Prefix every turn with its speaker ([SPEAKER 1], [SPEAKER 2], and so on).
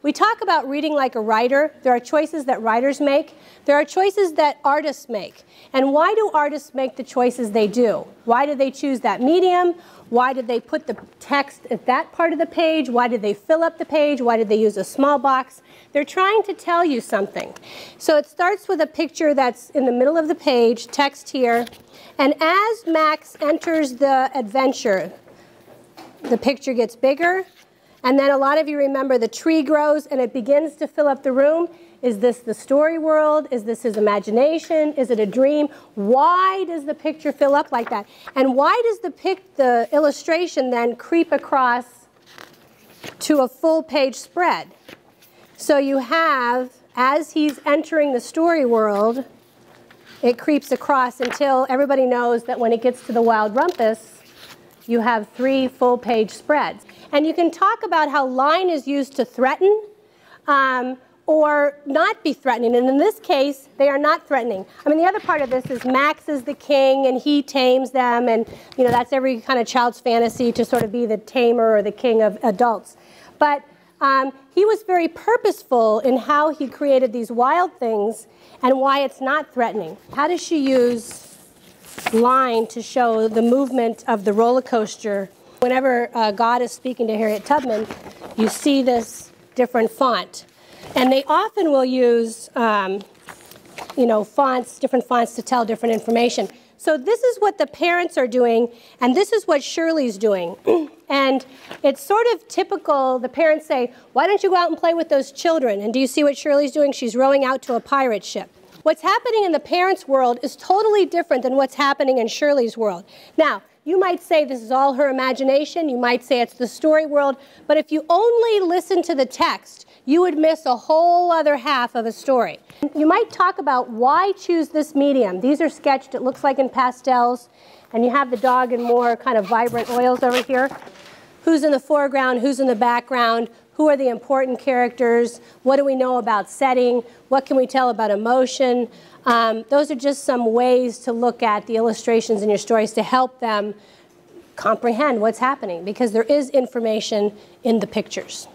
[SPEAKER 1] we talk about reading like a writer. There are choices that writers make. There are choices that artists make. And why do artists make the choices they do? Why do they choose that medium? Why did they put the text at that part of the page? Why did they fill up the page? Why did they use a small box? They're trying to tell you something. So it starts with a picture that's in the middle of the page, text here. And as Max enters the adventure, the picture gets bigger. And then a lot of you remember the tree grows and it begins to fill up the room. Is this the story world? Is this his imagination? Is it a dream? Why does the picture fill up like that? And why does the illustration then creep across to a full page spread? So you have, as he's entering the story world, it creeps across until everybody knows that when it gets to the Wild Rumpus, you have 3 full page spreads. And you can talk about how line is used to threaten or not be threatening. And in this case, they are not threatening. I mean, the other part of this is Max is the king and he tames them. And, you know, that's every kind of child's fantasy to sort of be the tamer or the king of adults. But he was very purposeful in how he created these wild things and why it's not threatening. How does she use line to show the movement of the roller coaster? Whenever God is speaking to Harriet Tubman, you see this different font. And they often will use, you know, fonts, different fonts to tell different information. So this is what the parents are doing, and this is what Shirley's doing. And it's sort of typical. The parents say, why don't you go out and play with those children? And do you see what Shirley's doing? She's rowing out to a pirate ship. What's happening in the parents' world is totally different than what's happening in Shirley's world. Now, you might say this is all her imagination. You might say it's the story world. But if you only listen to the text, you would miss a whole other half of a story. You might talk about why choose this medium. These are sketched, it looks like in pastels. And you have the dog in more kind of vibrant oils over here. Who's in the foreground? Who's in the background? Who are the important characters? What do we know about setting? What can we tell about emotion? Those are just some ways to look at the illustrations in your stories to help them comprehend what's happening, because there is information in the pictures.